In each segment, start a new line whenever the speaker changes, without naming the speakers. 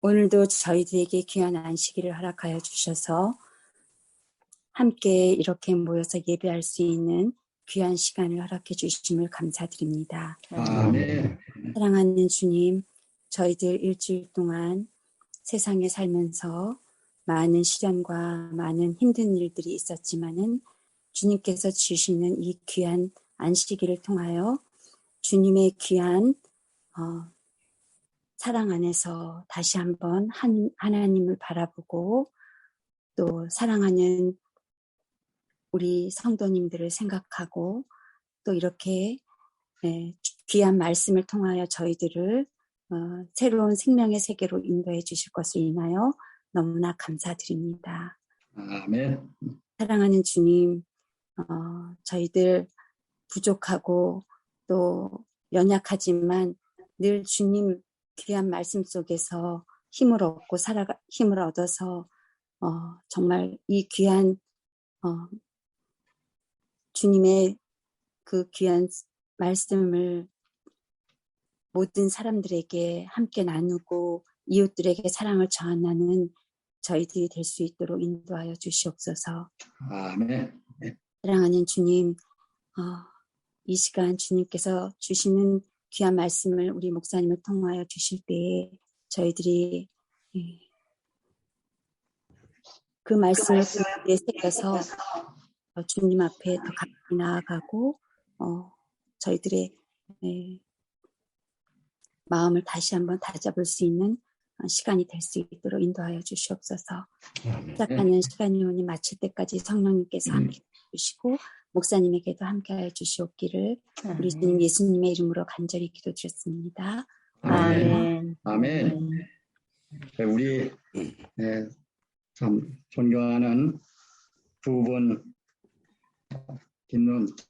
오늘도 저희들에게 귀한 안식일을 허락하여 주셔서 함께 이렇게 모여서 예배할 수 있는 귀한 시간을 허락해 주심을 감사드립니다.
아멘.
사랑하는 주님, 저희들 일주일 동안 세상에 살면서 많은 시련과 많은 힘든 일들이 있었지만은 주님께서 주시는 이 귀한 안식일을 통하여 주님의 귀한 사랑 안에서 다시 한번 하나님을 바라보고 또 사랑하는 우리 성도님들을 생각하고 또 이렇게 귀한 말씀을 통하여 저희들을 새로운 생명의 세계로 인도해 주실 것을 인하여 너무나 감사드립니다.
아멘.
사랑하는 주님, 저희들 부족하고 또 연약하지만 늘 주님 귀한 말씀 속에서 힘을 얻어서 정말 이 귀한 주님의 그 귀한 말씀을 모든 사람들에게 함께 나누고 이웃들에게 사랑을 전하는 저희들이 될 수 있도록 인도하여 주시옵소서.
아멘.
사랑하는 주님, 이 시간 주님께서 주시는 귀한 말씀을 우리 목사님을 통하여 주실 때에 저희들이 그 말씀을 귀에 새겨서 주님 앞에 더 가까이 나아가고 저희들의 마음을 다시 한번 다잡을 수 있는 시간이 될 수 있도록 인도하여 주시옵소서. 시작하는 시간이 오니 마칠 때까지 성령님께서 함께 해주시고 목사님에게도 함께하여 주시옵기를 우리 주님 예수님의 이름으로 간절히 기도드렸습니다.
아멘. 아멘. 우리 참 존경하는 두 분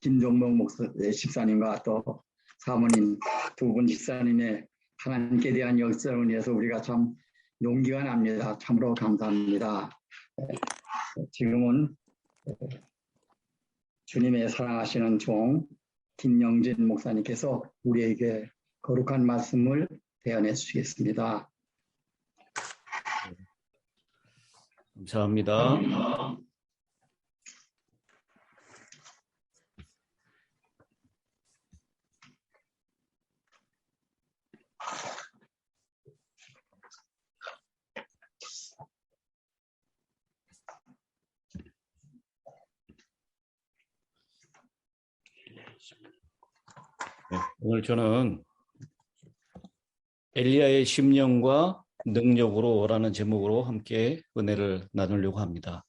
김종목 집사님과 또 사모님 두 분 집사님의 하나님께 대한 역사를 위해서 우리가 참 용기가 납니다. 참으로 감사합니다. 지금은 주님의 사랑하시는 종 김영진 목사님께서 우리에게 거룩한 말씀을 대언해 주시겠습니다.
감사합니다. 오늘 저는 엘리야의 심령과 능력으로라는 제목으로 함께 은혜를 나누려고 합니다.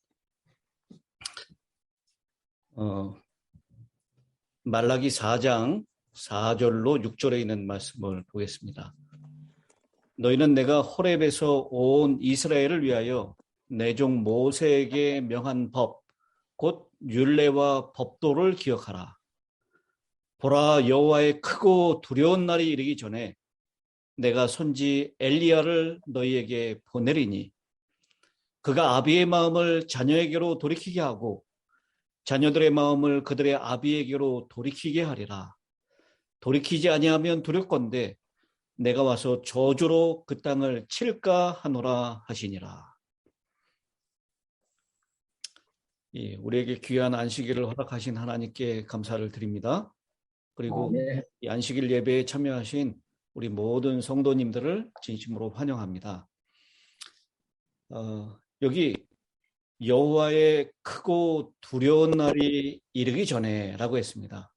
말라기 4장 4절로 6절에 있는 말씀을 보겠습니다. 너희는 내가 호렙에서 온 이스라엘을 위하여 내 종 모세에게 명한 법, 곧 율례와 법도를 기억하라. 보라, 여호와의 크고 두려운 날이 이르기 전에 내가 선지 엘리야를 너희에게 보내리니 그가 아비의 마음을 자녀에게로 돌이키게 하고 자녀들의 마음을 그들의 아비에게로 돌이키게 하리라. 돌이키지 아니하면 두렵건대 내가 와서 저주로 그 땅을 칠까 하노라 하시니라. 우리에게 귀한 안식일을 허락하신 하나님께 감사를 드립니다. 그리고 이 안식일 예배에 참여하신 우리 모든 성도님들을 진심으로 환영합니다. 여기 여호와의 크고 두려운 날이 이르기 전에 라고 했습니다.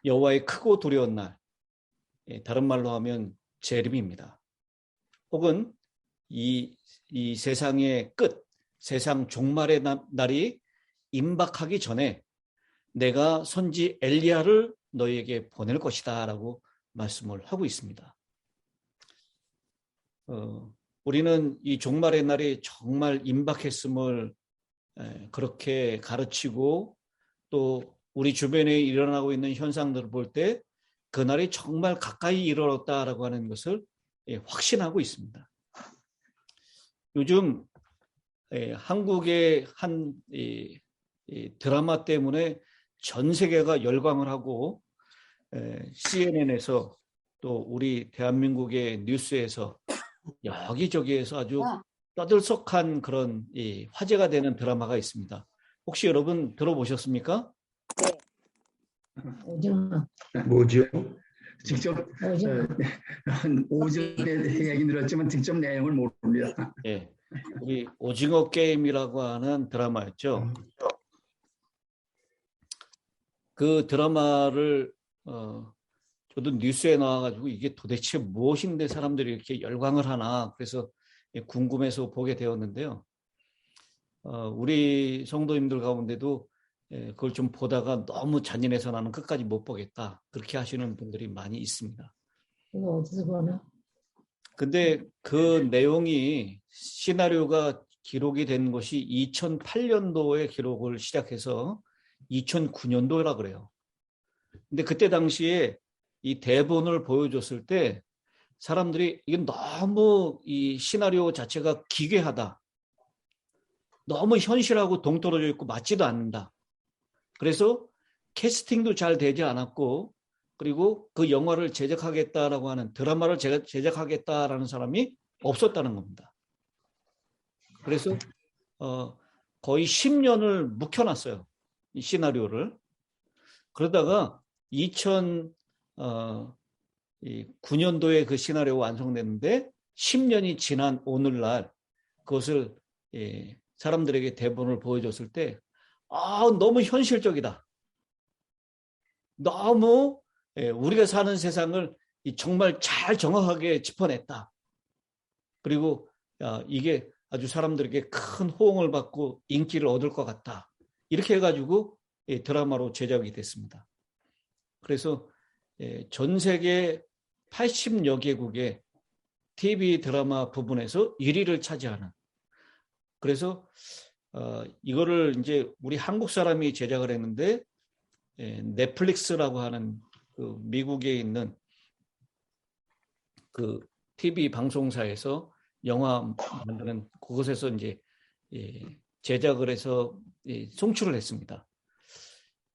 여호와의 크고 두려운 날, 다른 말로 하면 재림입니다. 혹은 이 세상의 끝, 세상 종말의 날이 임박하기 전에 내가 선지 엘리야를 너희에게 보낼 것이다 라고 말씀을 하고 있습니다. 우리는 이 종말의 날이 정말 임박했음을 그렇게 가르치고 또 우리 주변에 일어나고 있는 현상들을 볼 때 그날이 정말 가까이 이르렀다라고 하는 것을 확신하고 있습니다. 요즘 한국의 한 드라마 때문에 전 세계가 열광을 하고 CNN에서 또 우리 대한민국의 뉴스에서 여기저기에서 아주 떠들썩한 그런 화제가 되는 드라마가 있습니다. 혹시 여러분 들어보셨습니까?
오징어.
뭐죠? 직접 오징어에 대해 얘기 들었지만 직접 내용을 모릅니다.
예, 우리 오징어 게임이라고 하는 드라마였죠. 그 드라마를 저도 뉴스에 나와가지고 이게 도대체 무엇인데 사람들이 이렇게 열광을 하나 그래서 궁금해서 보게 되었는데요. 우리 성도님들 가운데도 그걸 좀 보다가 너무 잔인해서 나는 끝까지 못 보겠다 그렇게 하시는 분들이 많이 있습니다.
이거 어디서 보나?
근데 그 내용이 시나리오가 기록이 된 것이 2008년도에 기록을 시작해서 2009년도라 그래요. 근데 그때 당시에 이 대본을 보여줬을 때 사람들이 이게 너무 이 시나리오 자체가 기괴하다. 너무 현실하고 동떨어져 있고 맞지도 않는다. 그래서 캐스팅도 잘 되지 않았고 그리고 그 영화를 제작하겠다라고 하는 드라마를 제작하겠다라는 사람이 없었다는 겁니다. 그래서 거의 10년을 묵혀놨어요. 이 시나리오를. 그러다가 2009년도에 그 시나리오가 완성됐는데 10년이 지난 오늘날 그것을 사람들에게 대본을 보여줬을 때 너무 현실적이다. 너무 우리가 사는 세상을 정말 잘 정확하게 짚어냈다. 그리고 이게 아주 사람들에게 큰 호응을 받고 인기를 얻을 것 같다. 이렇게 해가지고 드라마로 제작이 됐습니다. 그래서 전 세계 80여 개국의 TV 드라마 부분에서 1위를 차지하는 그래서 이거를 이제 우리 한국 사람이 제작을 했는데 넷플릭스라고 하는 그 미국에 있는 그 TV 방송사에서 영화 만드는 그곳에서 이제 제작을 해서 송출을 했습니다.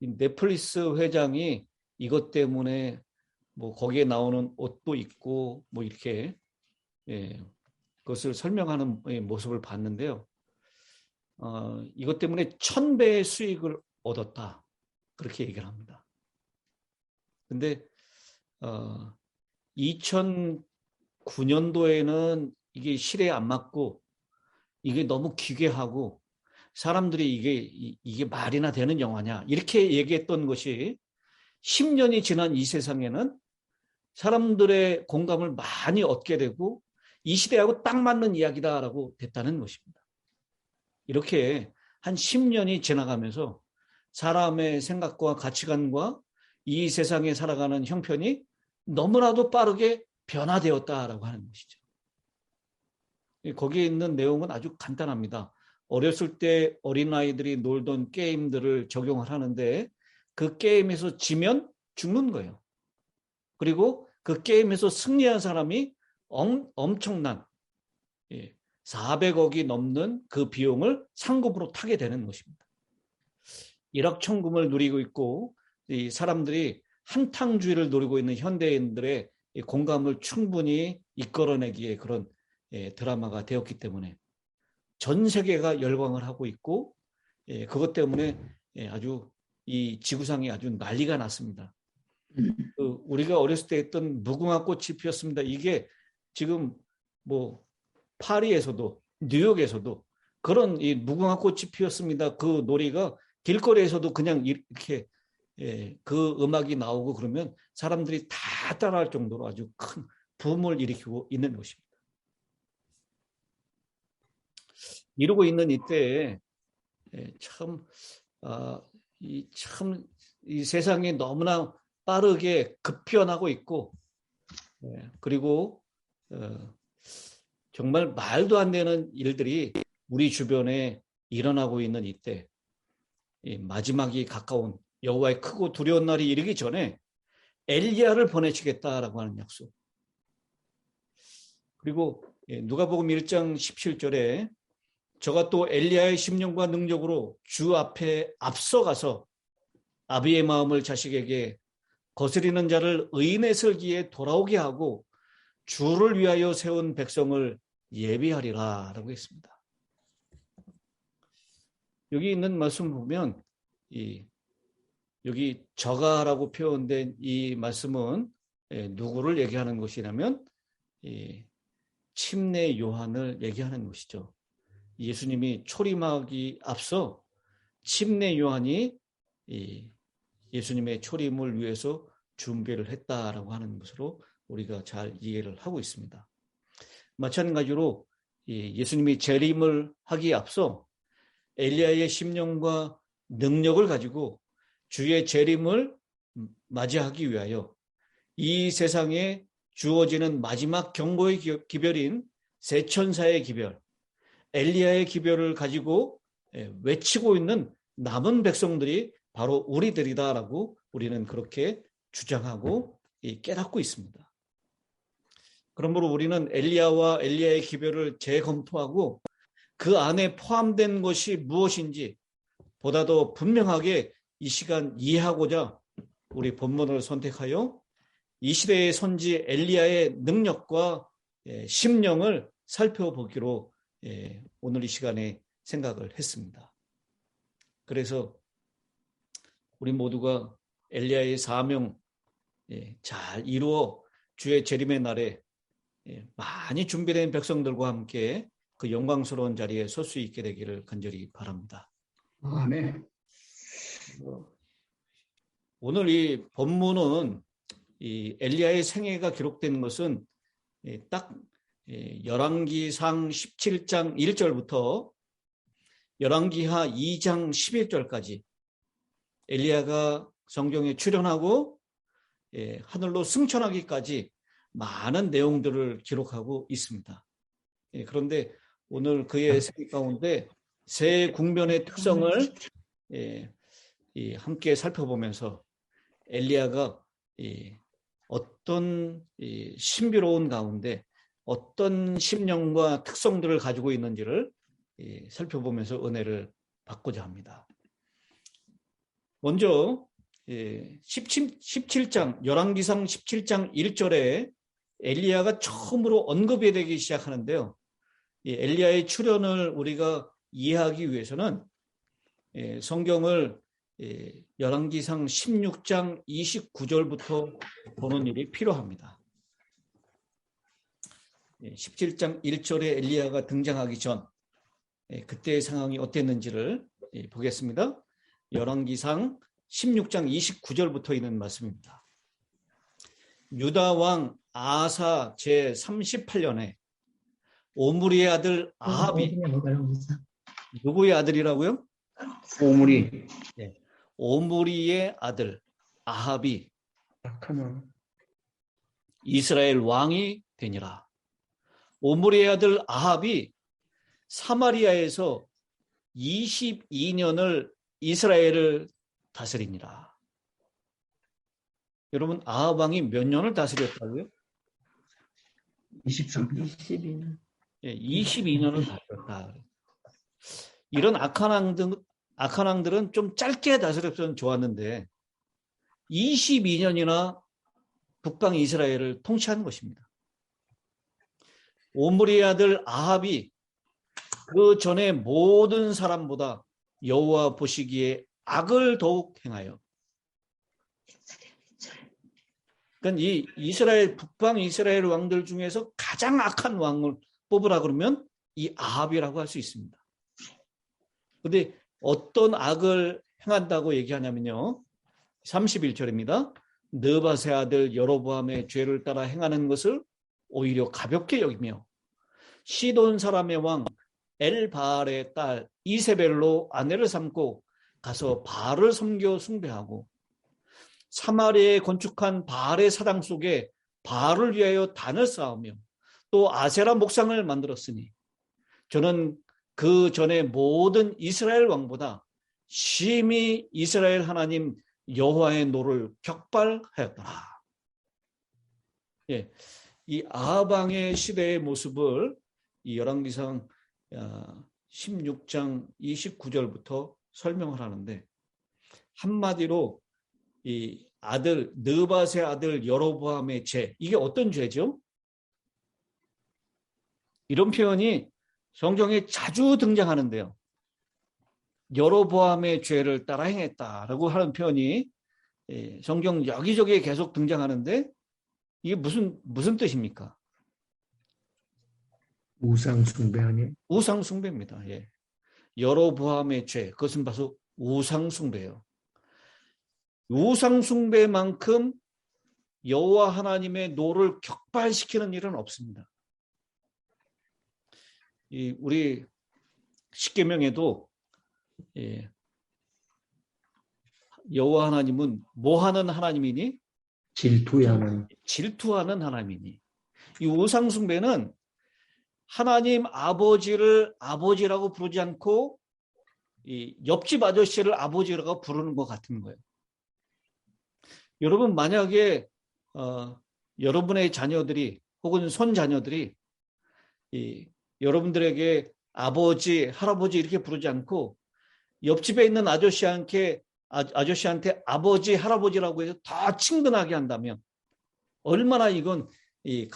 넷플릭스 회장이 이것 때문에 뭐 거기에 나오는 옷도 입고 뭐 이렇게 그것을 설명하는 모습을 봤는데요. 이것 때문에 1000배의 수익을 얻었다. 그렇게 얘기를 합니다. 근데 2009년도에는 이게 실에 안 맞고 이게 너무 기괴하고 사람들이 이게 말이나 되는 영화냐 이렇게 얘기했던 것이 10년이 지난 이 세상에는 사람들의 공감을 많이 얻게 되고 이 시대하고 딱 맞는 이야기다라고 됐다는 것입니다. 이렇게 한 10년이 지나가면서 사람의 생각과 가치관과 이 세상에 살아가는 형편이 너무나도 빠르게 변화되었다라고 하는 것이죠. 거기에 있는 내용은 아주 간단합니다. 어렸을 때 어린아이들이 놀던 게임들을 적용을 하는데 그 게임에서 지면 죽는 거예요. 그리고 그 게임에서 승리한 사람이 엄청난 400억이 넘는 그 비용을 상급으로 타게 되는 것입니다. 일확천금을 누리고 있고 이 사람들이 한탕주의를 누리고 있는 현대인들의 공감을 충분히 이끌어내기에 그런 드라마가 되었기 때문에 전 세계가 열광을 하고 있고 그것 때문에 아주 이 지구상이 아주 난리가 났습니다. 우리가 어렸을 때 했던 무궁화 꽃이 피었습니다. 이게 지금 뭐 파리에서도 뉴욕에서도 그런 이 무궁화 꽃이 피었습니다. 그 놀이가 길거리에서도 그냥 이렇게 그 음악이 나오고 그러면 사람들이 다 따라할 정도로 아주 큰 붐을 일으키고 있는 것입니다. 이러고 있는 이때에 이 세상이 너무나 빠르게 급변하고 있고 그리고 정말 말도 안 되는 일들이 우리 주변에 일어나고 있는 이때 마지막이 가까운 여호와의 크고 두려운 날이 이르기 전에 엘리야를 보내시겠다라고 하는 약속. 그리고 누가복음 1장 17절에 저가 또 엘리야의 심령과 능력으로 주 앞에 앞서가서 아비의 마음을 자식에게 거스리는 자를 의인의 슬기에 돌아오게 하고 주를 위하여 세운 백성을 예비하리라 라고 했습니다. 여기 있는 말씀 보면 여기 저가라고 표현된 이 말씀은 누구를 얘기하는 것이냐면 침례 요한을 얘기하는 것이죠. 예수님이 초림하기 앞서 침례 요한이 예수님의 초림을 위해서 준비를 했다라고 하는 것으로 우리가 잘 이해를 하고 있습니다. 마찬가지로 예수님이 재림을 하기에 앞서 엘리야의 심령과 능력을 가지고 주의 재림을 맞이하기 위하여 이 세상에 주어지는 마지막 경고의 기별인 세 천사의 기별, 엘리야의 기별을 가지고 외치고 있는 남은 백성들이 바로 우리들이다라고 우리는 그렇게 주장하고 깨닫고 있습니다. 그러므로 우리는 엘리야와 엘리야의 기별을 재검토하고 그 안에 포함된 것이 무엇인지 보다 더 분명하게 이 시간 이해하고자 우리 본문을 선택하여 이 시대의 선지 엘리야의 능력과 심령을 살펴보기로 오늘 이 시간에 생각을 했습니다. 그래서 우리 모두가 엘리야의 사명 잘 이루어 주의 재림의 날에 많이 준비된 백성들과 함께 그 영광스러운 자리에 설 수 있게 되기를 간절히 바랍니다.
아멘.
오늘 이 본문은 이 엘리야의 생애가 기록된 것은 딱 열왕기상 17장 1절부터 열왕기하 2장 11절까지 엘리야가 성경에 출현하고 하늘로 승천하기까지 많은 내용들을 기록하고 있습니다. 그런데 오늘 그의 생애 가운데 세 국면의 특성을 함께 살펴보면서 엘리야가 어떤 신비로운 가운데 어떤 심령과 특성들을 가지고 있는지를 살펴보면서 은혜를 받고자 합니다. 먼저 17장 열왕기상 17장 1절에 엘리야가 처음으로 언급이 되기 시작하는데요. 엘리야의 출현을 우리가 이해하기 위해서는 성경을 열왕기상 16장 29절부터 보는 일이 필요합니다. 17장 1절에 엘리야가 등장하기 전 그때의 상황이 어땠는지를 보겠습니다. 열왕기상 16장 29절부터 있는 말씀입니다. 유다 왕 아사 제38년에 오므리의 아들 아합이 누구의 아들이라고요?
오므리.
네. 오므리의 아들 아합이 이스라엘 왕이 되니라. 오므리의 아들 아합이 사마리아에서 22년을 이스라엘을 다스리니라. 여러분 아합 왕이 몇 년을 다스렸다고요?
22년.
22년을 다스렸다. 이런 악한 왕들은 좀 짧게 다스렸으면 좋았는데 22년이나 북방 이스라엘을 통치한 것입니다. 오므리의 아들 아합이 그 전에 모든 사람보다 여호와 보시기에 악을 더욱 행하여, 그러니까 이 이스라엘 북방 이스라엘 왕들 중에서 가장 악한 왕을 뽑으라 그러면 이 아합이라고 할 수 있습니다. 그런데 어떤 악을 행한다고 얘기하냐면요. 31절입니다. 느밧의 아들 여로보암의 죄를 따라 행하는 것을 오히려 가볍게 여기며 시돈 사람의 왕 엘바알의 딸 이세벨로 아내를 삼고 가서 바알을 섬겨 숭배하고 사마리아에 건축한 바알의 사당 속에 바알을 위하여 단을 쌓으며 또 아세라 목상을 만들었으니 저는 그 전에 모든 이스라엘 왕보다 심히 이스라엘 하나님 여호와의 노를 격발하였더라. 이 아합 왕의 시대의 모습을 이 열왕기상 16장 29절부터 설명을 하는데 한마디로 이 아들 느밧의 아들 여로보암의 죄, 이게 어떤 죄죠? 이런 표현이 성경에 자주 등장하는데요. 여로보암의 죄를 따라 행했다라고 하는 표현이 성경 여기저기에 계속 등장하는데 이게 무슨 뜻입니까?
우상 숭배 아니에요?
우상 숭배입니다. 예. 여로보암의 죄, 그것은 바로 우상 숭배예요. 우상 숭배만큼 여호와 하나님의 노를 격발시키는 일은 없습니다. 우리 십계명에도 여호와 하나님은 뭐 하는 하나님이니? 질투하는 하나님이니. 이 우상 숭배는 하나님 아버지를 아버지라고 부르지 않고 이 옆집 아저씨를 아버지라고 부르는 것 같은 거예요. 여러분, 만약에 여러분의 자녀들이 혹은 손자녀들이 여러분들에게 아버지, 할아버지 이렇게 부르지 않고 옆집에 있는 아저씨한테 아버지, 할아버지라고 해서 더 친근하게 한다면 얼마나 이건 이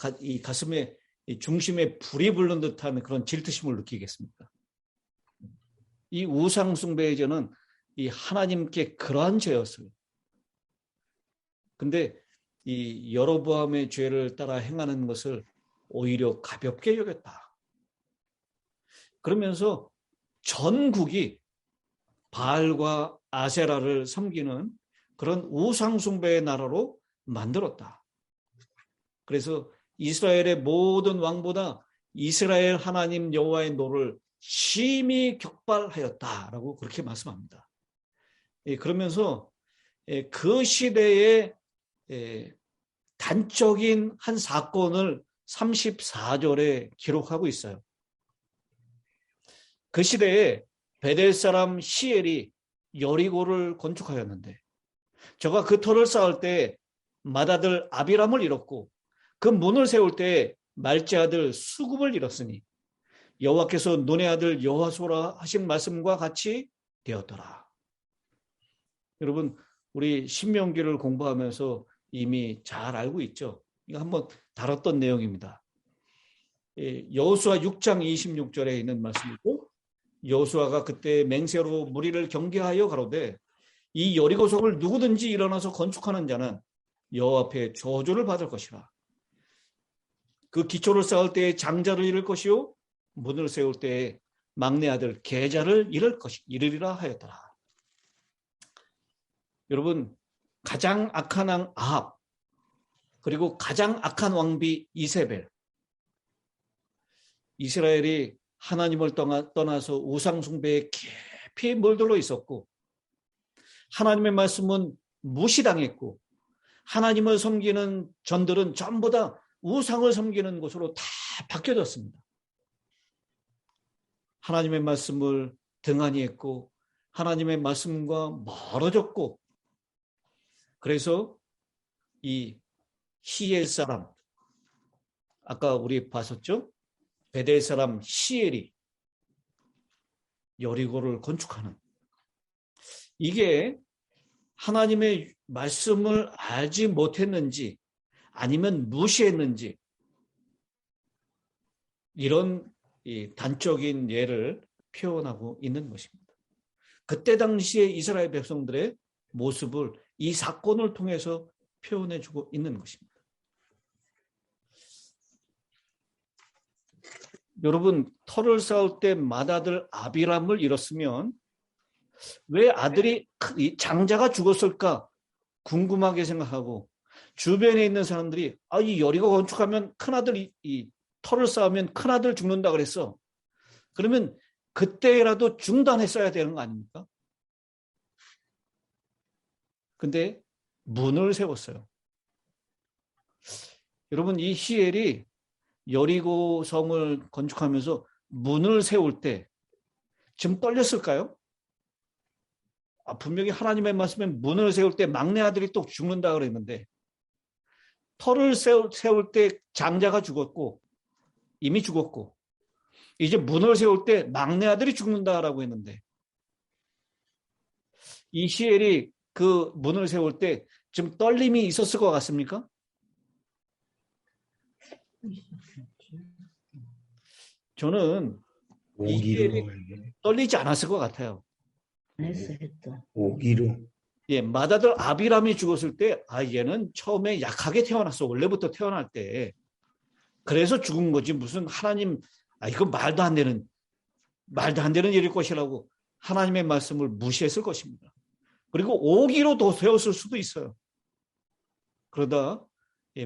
가슴에 이 중심에 불이 붙는 듯한 그런 질투심을 느끼겠습니까? 이 우상 숭배의 죄는 이 하나님께 그러한 죄였어요. 근데 이 여로보암의 죄를 따라 행하는 것을 오히려 가볍게 여겼다. 그러면서 전국이 바알과 아세라를 섬기는 그런 우상 숭배의 나라로 만들었다. 그래서 이스라엘의 모든 왕보다 이스라엘 하나님 여호와의 노를 심히 격발하였다라고 그렇게 말씀합니다. 그러면서 그 시대의 단적인 한 사건을 34절에 기록하고 있어요. 그 시대에 베델 사람 시엘이 여리고를 건축하였는데 저가 그 터를 쌓을 때 맏아들 아비람을 잃었고 그 문을 세울 때 말제 아들 수굽을 잃었으니 여호와께서 눈의 아들 여호수아라 하신 말씀과 같이 되었더라. 여러분, 우리 신명기를 공부하면서 이미 잘 알고 있죠. 이거 한번 다뤘던 내용입니다. 여호수아 6장 26절에 있는 말씀이고 여호수아가 그때 맹세로 무리를 경계하여 가로되 이 여리고성을 누구든지 일어나서 건축하는 자는 여호와 앞에 저주를 받을 것이라. 그 기초를 쌓을 때에 장자를 잃을 것이요 문을 세울 때에 막내 아들 계자를 잃으리라 하였더라. 여러분, 가장 악한 왕 아합 그리고 가장 악한 왕비 이세벨, 이스라엘이 하나님을 떠나서 우상 숭배에 깊이 물들어 있었고 하나님의 말씀은 무시당했고 하나님을 섬기는 전들은 전부 다 우상을 섬기는 곳으로 다 바뀌어졌습니다. 하나님의 말씀을 등한히 했고 하나님의 말씀과 멀어졌고 그래서 이 히엘 사람, 아까 우리 봤었죠? 베델 사람 시엘이 여리고를 건축하는, 이게 하나님의 말씀을 알지 못했는지 아니면 무시했는지 이런 단적인 예를 표현하고 있는 것입니다. 그때 당시에 이스라엘 백성들의 모습을 이 사건을 통해서 표현해주고 있는 것입니다. 여러분, 터를 쌓을 때 맏아들 아비람을 잃었으면 왜 아들이 장자가 죽었을까 궁금하게 생각하고 주변에 있는 사람들이 이 여리고 건축하면 큰아들이 이 터를 쌓으면 큰아들 죽는다 그랬어. 그러면 그때라도 중단했어야 되는 거 아닙니까? 근데 문을 세웠어요. 여러분, 이 히엘이 여리고 성을 건축하면서 문을 세울 때 좀 떨렸을까요? 분명히 하나님의 말씀에 문을 세울 때 막내 아들이 또 죽는다 그랬는데 터를 세울 때 장자가 죽었고 이미 죽었고 이제 문을 세울 때 막내 아들이 죽는다라고 했는데 이 히엘이 그 문을 세울 때 좀 떨림이 있었을 것 같습니까? 저는 이게 떨리지 않았을 것 같아요.
오기로.
예, 맏아들 아비람이 죽었을 때 얘는 처음에 약하게 태어났어. 원래부터 태어날 때. 그래서 죽은 거지. 무슨 하나님, 이건 말도 안 되는 일일 것이라고 하나님의 말씀을 무시했을 것입니다. 그리고 오기로 더 세웠을 수도 있어요. 그러다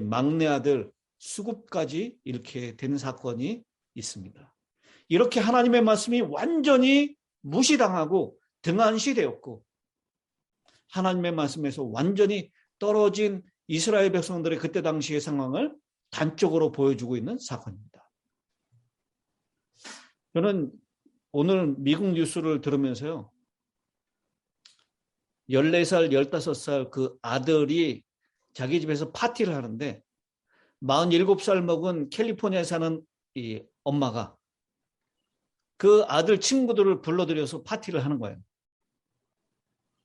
막내 아들 수굽까지 이렇게 된 사건이 있습니다. 이렇게 하나님의 말씀이 완전히 무시당하고 등한시되었고 하나님의 말씀에서 완전히 떨어진 이스라엘 백성들의 그때 당시의 상황을 단적으로 보여주고 있는 사건입니다. 저는 오늘 미국 뉴스를 들으면서요. 14살, 15살 그 아들이 자기 집에서 파티를 하는데 47살 먹은 캘리포니아에 사는 이 엄마가 그 아들 친구들을 불러들여서 파티를 하는 거예요.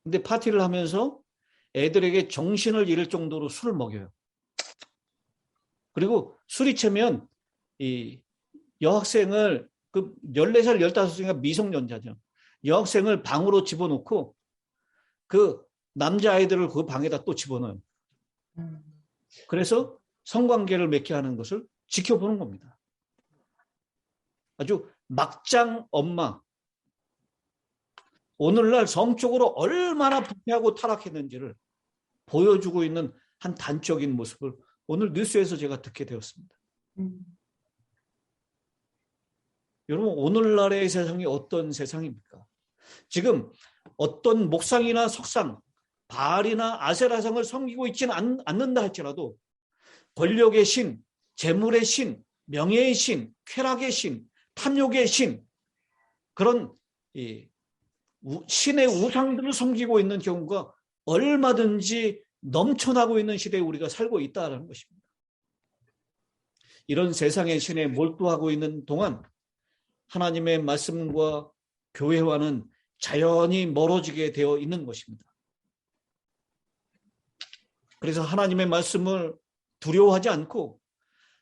근데 파티를 하면서 애들에게 정신을 잃을 정도로 술을 먹여요. 그리고 술이 채면 이 여학생을 그 14살, 15살이니까 미성년자죠. 여학생을 방으로 집어넣고 그 남자아이들을 그 방에다 또 집어넣어요. 그래서 성관계를 맺게 하는 것을 지켜보는 겁니다. 아주 막장 엄마. 오늘날 성적으로 얼마나 부패하고 타락했는지를 보여주고 있는 한 단적인 모습을 오늘 뉴스에서 제가 듣게 되었습니다. 여러분, 오늘날의 세상이 어떤 세상입니까? 지금 어떤 목상이나 석상, 바알이나 아세라상을 섬기고 있지는 않는다 할지라도 권력의 신, 재물의 신, 명예의 신, 쾌락의 신, 탐욕의 신, 그런 신의 우상들을 섬기고 있는 경우가 얼마든지 넘쳐나고 있는 시대에 우리가 살고 있다는 것입니다. 이런 세상의 신에 몰두하고 있는 동안 하나님의 말씀과 교회와는 자연히 멀어지게 되어 있는 것입니다. 그래서 하나님의 말씀을 두려워하지 않고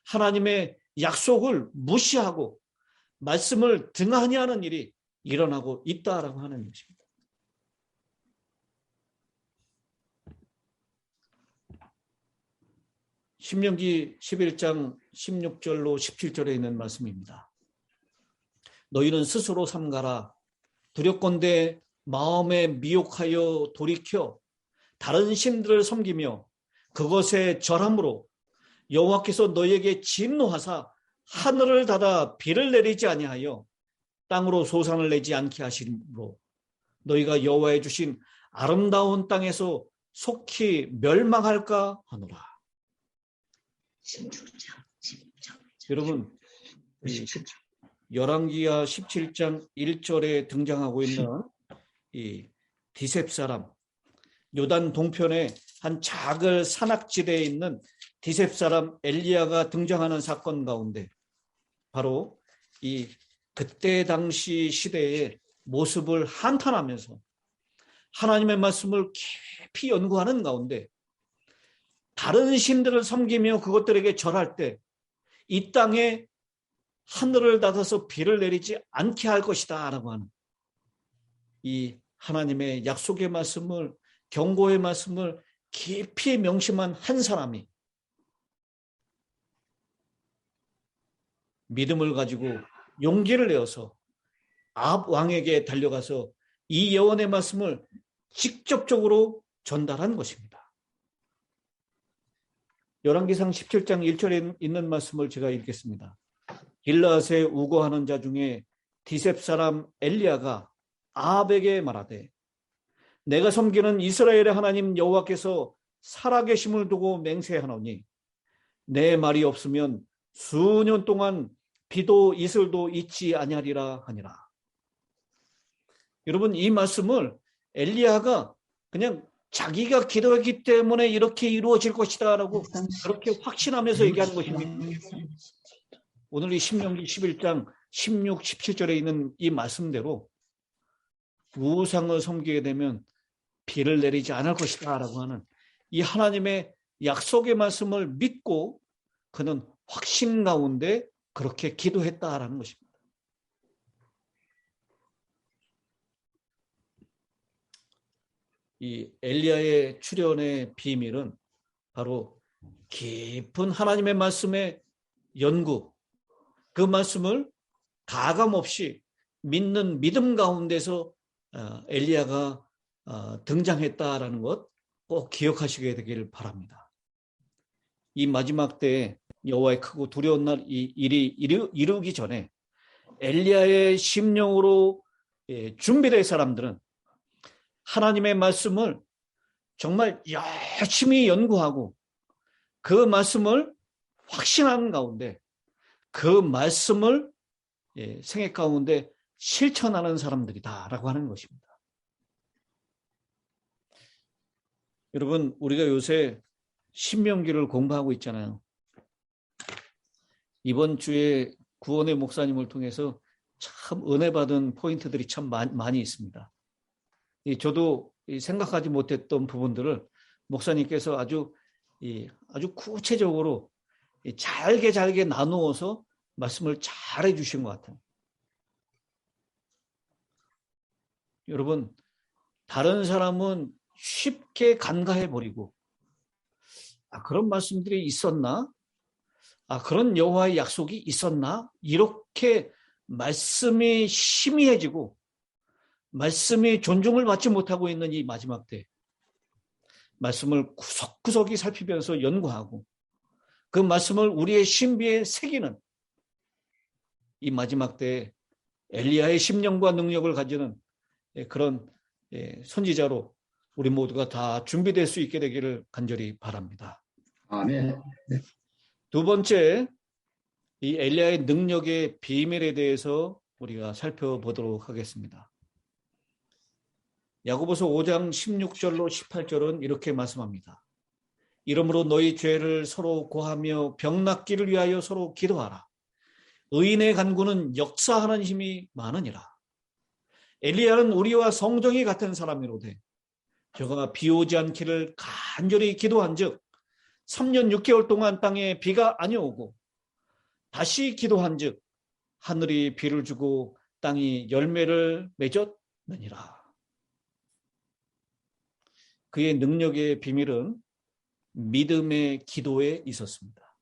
하나님의 약속을 무시하고 말씀을 등한히 하는 일이 일어나고 있다라고 하는 것입니다. 신명기 11장 16절로 17절에 있는 말씀입니다. 너희는 스스로 삼가라. 두렵건대 마음에 미혹하여 돌이켜 다른 신들을 섬기며 그것에 절함으로 여호와께서 너희에게 진노하사 하늘을 닫아 비를 내리지 아니하여 땅으로 소산을 내지 않게 하심으로 너희가 여호와의 주신 아름다운 땅에서 속히 멸망할까 하노라.
16장.
여러분, 열왕기하 17장 1절에 등장하고 있는 이 디셉 사람, 요단 동편의 한 작은 산악지대에 있는 디셉 사람 엘리야가 등장하는 사건 가운데 바로 이 그때 당시 시대의 모습을 한탄하면서 하나님의 말씀을 깊이 연구하는 가운데 다른 신들을 섬기며 그것들에게 절할 때 이 땅에 하늘을 닫아서 비를 내리지 않게 할 것이다 라고 하는 이 하나님의 약속의 말씀을, 경고의 말씀을 깊이 명심한 한 사람이 믿음을 가지고 용기를 내어서 아합 왕에게 달려가서 이 예언의 말씀을 직접적으로 전달한 것입니다. 열왕기상 17장 1절에 있는 말씀을 제가 읽겠습니다. 길라앗에 우거하는 자 중에 디셉 사람 엘리야가 아합에게 말하되 내가 섬기는 이스라엘의 하나님 여호와께서 살아계심을 두고 맹세하노니 내 말이 없으면 수년 동안 비도 이슬도 있지 아니하리라 하니라. 여러분, 이 말씀을 엘리야가 그냥 자기가 기도했기 때문에 이렇게 이루어질 것이다 라고 그렇게 확신하면서 얘기하는 것입니다. 오늘 이 신명기 11장 16, 17절에 있는 이 말씀대로 우상을 섬기게 되면 비를 내리지 않을 것이다 라고 하는 이 하나님의 약속의 말씀을 믿고 그는 확신 가운데 그렇게 기도했다라는 것입니다. 이 엘리야의 출현의 비밀은 바로 깊은 하나님의 말씀의 연구, 그 말씀을 가감없이 믿는 믿음 가운데서 엘리야가 등장했다라는 것 꼭 기억하시게 되기를 바랍니다. 이 마지막 때에 여호와의 크고 두려운 날 이 일이 이루기 전에 엘리야의 심령으로 준비된 사람들은 하나님의 말씀을 정말 열심히 연구하고 그 말씀을 확신하는 가운데 그 말씀을 생애 가운데 실천하는 사람들이다라고 하는 것입니다. 여러분, 우리가 요새 신명기를 공부하고 있잖아요. 이번 주에 구원의 목사님을 통해서 참 은혜 받은 포인트들이 참 많이 있습니다. 저도 생각하지 못했던 부분들을 목사님께서 아주 구체적으로 잘게 나누어서 말씀을 잘 해주신 것 같아요. 여러분, 다른 사람은 쉽게 간과해버리고 그런 말씀들이 있었나? 그런 여호와의 약속이 있었나? 이렇게 말씀이 희미해지고 말씀이 존중을 받지 못하고 있는 이 마지막 때 말씀을 구석구석이 살피면서 연구하고 그 말씀을 우리의 신비에 새기는 이 마지막 때에 엘리야의 심령과 능력을 가지는 그런 선지자로 우리 모두가 다 준비될 수 있게 되기를 간절히 바랍니다.
아멘.
두 번째, 이 엘리야의 능력의 비밀에 대해서 우리가 살펴보도록 하겠습니다. 야고보서 5장 16절로 18절은 이렇게 말씀합니다. 이러므로 너희 죄를 서로 고하며 병 낫기를 위하여 서로 기도하라. 의인의 간구는 역사하는 힘이 많으니라. 엘리야는 우리와 성정이 같은 사람이로되 저가 비 오지 않기를 간절히 기도한즉 3년 6개월 동안 땅에 비가 아니오고 다시 기도한즉 하늘이 비를 주고 땅이 열매를 맺었느니라. 그의 능력의 비밀은 믿음의 기도에 있었습니다.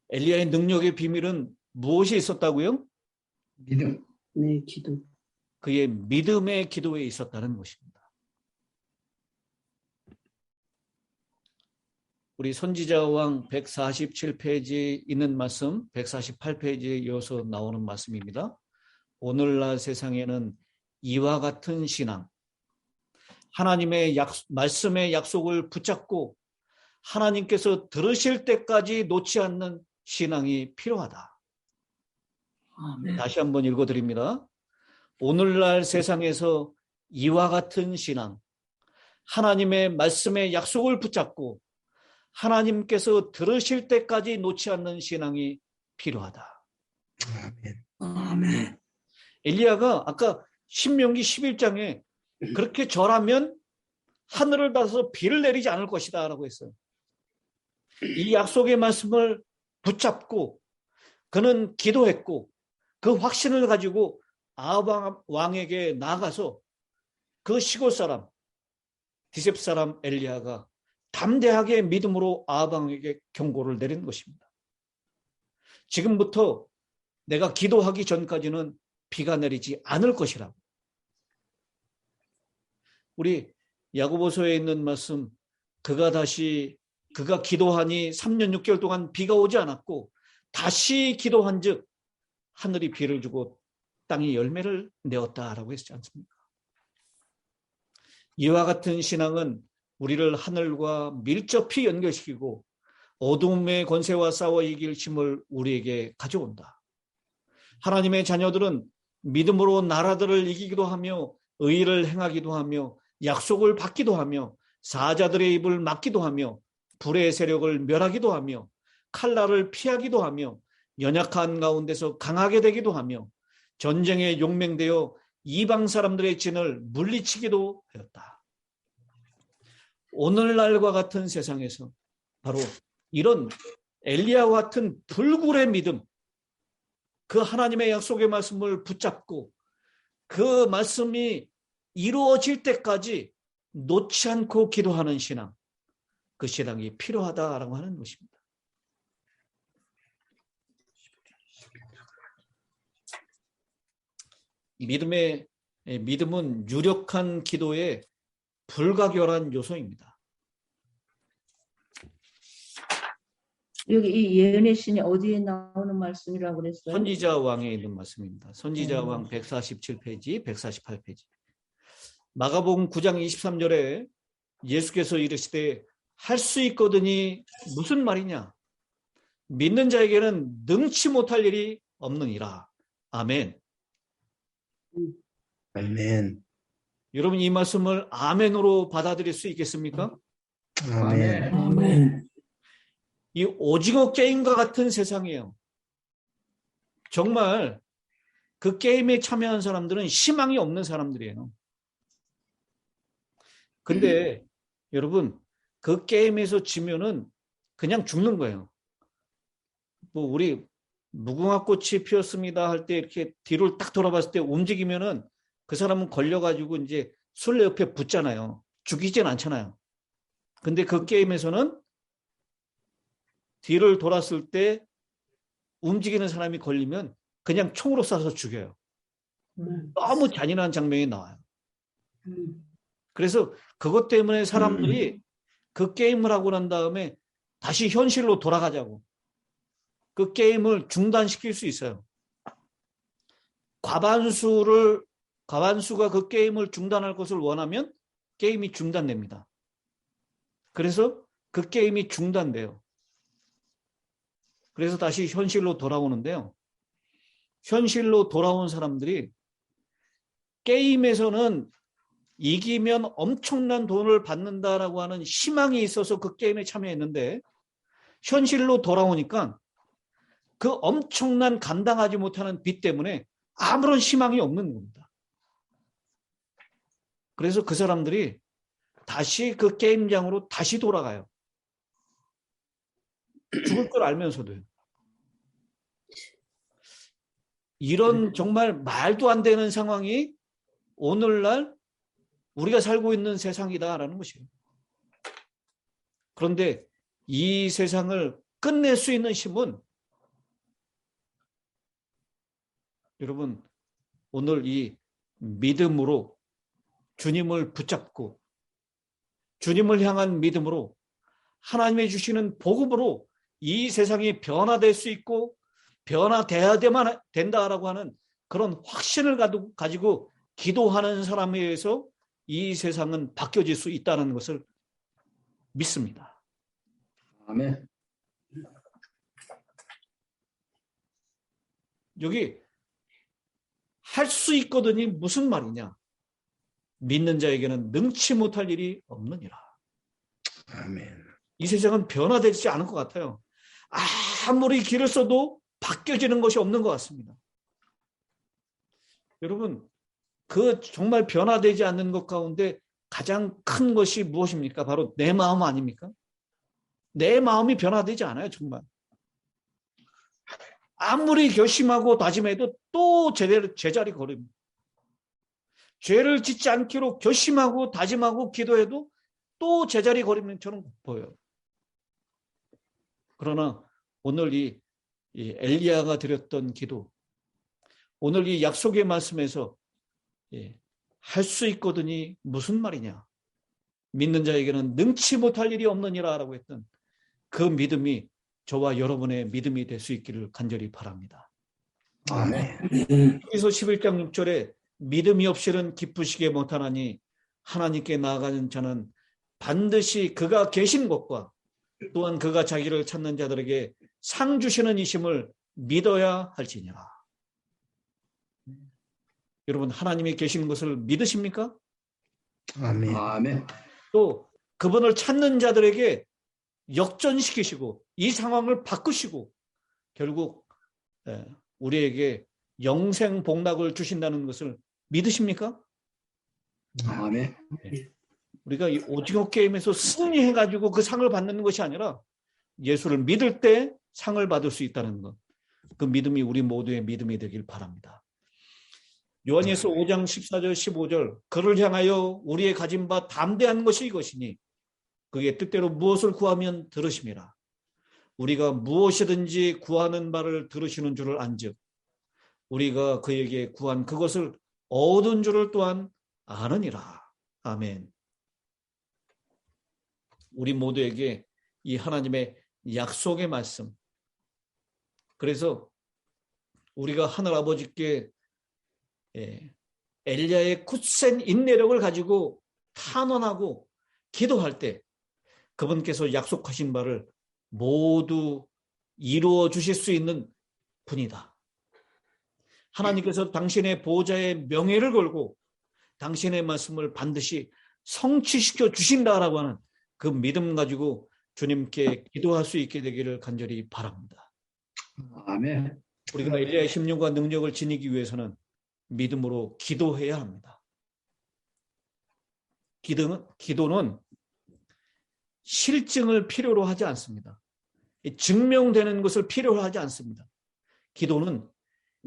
엘리야의 능력의 비밀은 무엇이 있었다고요?
믿음.
네, 기도.
그의 믿음의 기도에 있었다는 것입니다. 우리 선지자왕 147페이지에 있는 말씀, 148페이지에 이어서 나오는 말씀입니다. 오늘날 세상에는 이와 같은 신앙, 하나님의 말씀의 약속을 붙잡고 하나님께서 들으실 때까지 놓지 않는 신앙이 필요하다.
아멘.
다시 한번 읽어드립니다. 오늘날 세상에서 이와 같은 신앙, 하나님의 말씀의 약속을 붙잡고 하나님께서 들으실 때까지 놓지 않는 신앙이 필요하다.
아멘.
아멘.
엘리야가 아까 신명기 11장에 그렇게 절하면 하늘을 닫아서 비를 내리지 않을 것이다 라고 했어요. 이 약속의 말씀을 붙잡고 그는 기도했고 그 확신을 가지고 아합 왕에게 나가서 그 시골 사람 디셉 사람 엘리야가 담대하게 믿음으로 아합 왕에게 경고를 내린 것입니다. 지금부터 내가 기도하기 전까지는 비가 내리지 않을 것이라고. 우리 야고보서에 있는 말씀, 그가 기도하니 3년 6개월 동안 비가 오지 않았고 다시 기도한즉 하늘이 비를 주고 땅이 열매를 내었다라고 했지 않습니까? 이와 같은 신앙은 우리를 하늘과 밀접히 연결시키고 어둠의 권세와 싸워 이길 힘을 우리에게 가져온다. 하나님의 자녀들은 믿음으로 나라들을 이기기도 하며 의를 행하기도 하며 약속을 받기도 하며 사자들의 입을 막기도 하며 불의 세력을 멸하기도 하며 칼날을 피하기도 하며 연약한 가운데서 강하게 되기도 하며 전쟁에 용맹되어 이방 사람들의 진을 물리치기도 하였다. 오늘날과 같은 세상에서 바로 이런 엘리야와 같은 불굴의 믿음, 그 하나님의 약속의 말씀을 붙잡고 그 말씀이 이루어질 때까지 놓지 않고 기도하는 신앙, 그 신앙이 필요하다라고 하는 것입니다. 믿음은 유력한 기도의 불가결한 요소입니다.
여기 이 예언의 신이 어디에 나오는 말씀이라고 그랬어요?
선지자 왕에 있는 말씀입니다. 선지자 왕 147페이지, 148페이지. 마가복음 9장 23절에 예수께서 이르시되 할 수 있거든이 무슨 말이냐? 믿는 자에게는 능치 못할 일이 없느니라. 아멘.
아멘.
여러분 이 말씀을 아멘으로 받아들일 수 있겠습니까?
아멘.
아멘.
이 오징어 게임과 같은 세상이에요. 정말 그 게임에 참여한 사람들은 희망이 없는 사람들이에요. 근데 여러분 그 게임에서 지면은 그냥 죽는 거예요. 뭐 우리 무궁화 꽃이 피었습니다 할 때 이렇게 뒤를 딱 돌아봤을 때 움직이면은 그 사람은 걸려가지고 이제 술래 옆에 붙잖아요. 죽이진 않잖아요. 근데 그 게임에서는 뒤를 돌았을 때 움직이는 사람이 걸리면 그냥 총으로 쏴서 죽여요. 너무 잔인한 장면이 나와요. 그래서 그것 때문에 사람들이 그 게임을 하고 난 다음에 다시 현실로 돌아가자고 그 게임을 중단시킬 수 있어요. 과반수가 그 게임을 중단할 것을 원하면 게임이 중단됩니다. 그래서 그 게임이 중단돼요. 그래서 다시 현실로 돌아오는데요. 현실로 돌아온 사람들이 게임에서는 이기면 엄청난 돈을 받는다라고 하는 희망이 있어서 그 게임에 참여했는데 현실로 돌아오니까 그 엄청난 감당하지 못하는 빚 때문에 아무런 희망이 없는 겁니다. 그래서 그 사람들이 다시 그 게임장으로 다시 돌아가요. 죽을 걸 알면서도요. 이런 정말 말도 안 되는 상황이 오늘날 우리가 살고 있는 세상이다라는 것이에요. 그런데 이 세상을 끝낼 수 있는 힘은 여러분 오늘 이 믿음으로 주님을 붙잡고 주님을 향한 믿음으로 하나님이 주시는 복음으로 이 세상이 변화될 수 있고 변화돼야 된다라고 하는 그런 확신을 가지고 기도하는 사람에 의해서 이 세상은 바뀌어질 수 있다는 것을 믿습니다.
아멘.
여기 할 수 있거든이 무슨 말이냐? 믿는 자에게는 능치 못할 일이 없느니라.
아멘.
이 세상은 변화되지 않을 것 같아요. 아무리 길을 써도 바뀌어지는 것이 없는 것 같습니다. 여러분, 그 정말 변화되지 않는 것 가운데 가장 큰 것이 무엇입니까? 바로 내 마음 아닙니까? 내 마음이 변화되지 않아요, 정말. 아무리 결심하고 다짐해도 또 제자리 걸음입니다. 죄를 짓지 않기로 결심하고 다짐하고 기도해도 또 제자리 걸음처럼 보여요. 그러나 오늘 이 엘리야가 드렸던 기도, 오늘 이 약속의 말씀에서 할 수 있거든이 무슨 말이냐? 믿는 자에게는 능치 못할 일이 없느니라 라고 했던 그 믿음이 저와 여러분의 믿음이 될 수 있기를 간절히 바랍니다.
아멘.
그래서 11장 6절에 믿음이 없이는 기쁘시게 못하나니 하나님께 나아가는 자는 반드시 그가 계신 것과 또한 그가 자기를 찾는 자들에게 상 주시는 이심을 믿어야 할지니라. 여러분 하나님이 계신 것을 믿으십니까?
아멘.
아멘.
또 그분을 찾는 자들에게 역전시키시고 이 상황을 바꾸시고 결국 우리에게 영생 복락을 주신다는 것을 믿으십니까?
아멘.
우리가 이 오징어 게임에서 승리해가지고 그 상을 받는 것이 아니라 예수를 믿을 때 상을 받을 수 있다는 것. 그 믿음이 우리 모두의 믿음이 되길 바랍니다. 요한일서 5장 14절 15절 그를 향하여 우리의 가진 바 담대한 것이 이것이니 그의 뜻대로 무엇을 구하면 들으심이라. 우리가 무엇이든지 구하는 바를 들으시는 줄을 안즉 우리가 그에게 구한 그것을 얻은 줄을 또한 아느니라. 아멘. 우리 모두에게 이 하나님의 약속의 말씀. 그래서 우리가 하늘아버지께 엘리야의 굳센 인내력을 가지고 탄원하고 기도할 때 그분께서 약속하신 바를 모두 이루어 주실 수 있는 분이다. 하나님께서 당신의 보좌에 명예를 걸고 당신의 말씀을 반드시 성취시켜 주신다라고 하는 그 믿음 가지고 주님께 기도할 수 있게 되기를 간절히 바랍니다.
아멘.
우리가 엘리야의 심령과 능력을 지니기 위해서는 믿음으로 기도해야 합니다. 기도는 실증을 필요로 하지 않습니다. 증명되는 것을 필요로 하지 않습니다. 기도는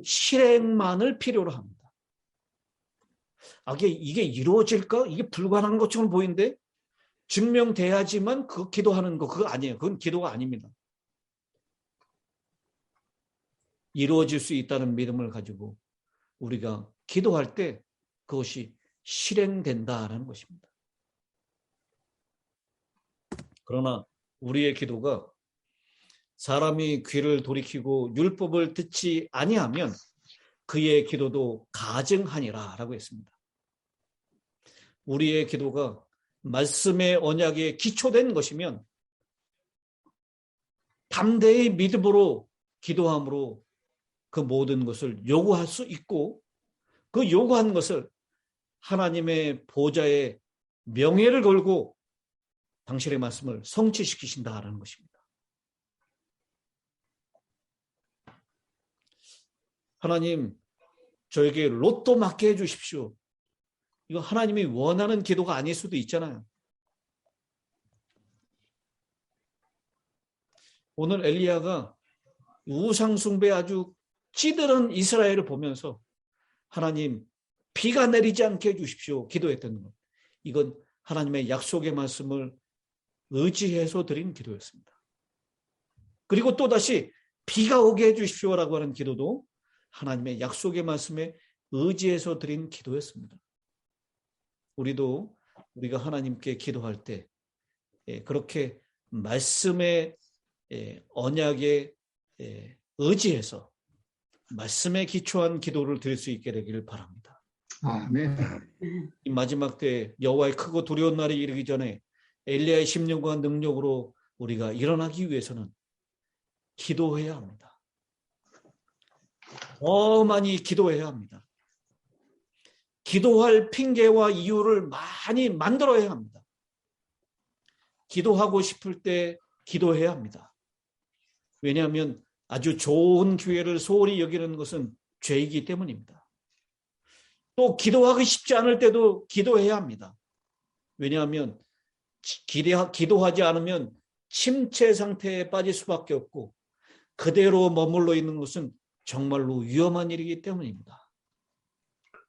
실행만을 필요로 합니다. 이게 이루어질까? 이게 불가능한 것처럼 보이는데 증명돼야지만 그 기도하는 거 그거 아니에요. 그건 기도가 아닙니다. 이루어질 수 있다는 믿음을 가지고 우리가 기도할 때 그것이 실행된다라는 것입니다. 그러나 우리의 기도가 사람이 귀를 돌이키고 율법을 듣지 아니하면 그의 기도도 가증하니라 라고 했습니다. 우리의 기도가 말씀의 언약에 기초된 것이면 담대히 믿음으로 기도함으로 그 모든 것을 요구할 수 있고 그 요구한 것을 하나님의 보좌에 명예를 걸고 당신의 말씀을 성취시키신다라는 것입니다. 하나님, 저에게 로또 맞게 해주십시오. 이거 하나님이 원하는 기도가 아닐 수도 있잖아요. 오늘 엘리야가 우상 숭배에 아주 찌들은 이스라엘을 보면서 하나님 비가 내리지 않게 해주십시오. 기도했던 것. 이건 하나님의 약속의 말씀을 의지해서 드린 기도였습니다. 그리고 또다시 비가 오게 해주십시오라고 하는 기도도 하나님의 약속의 말씀에 의지해서 드린 기도였습니다. 우리가 하나님께 기도할 때 그렇게 말씀의 언약에 의지해서 말씀에 기초한 기도를 드릴 수 있게 되기를 바랍니다.
아멘.
이 마지막 때 여호와의 크고 두려운 날이 이르기 전에 엘리야의 심령과 능력으로 우리가 일어나기 위해서는 기도해야 합니다. 더 많이 기도해야 합니다. 기도할 핑계와 이유를 많이 만들어야 합니다. 기도하고 싶을 때 기도해야 합니다. 왜냐하면 아주 좋은 기회를 소홀히 여기는 것은 죄이기 때문입니다. 또 기도하기 쉽지 않을 때도 기도해야 합니다. 왜냐하면 기도하지 않으면 침체 상태에 빠질 수밖에 없고 그대로 머물러 있는 것은 정말로 위험한 일이기 때문입니다.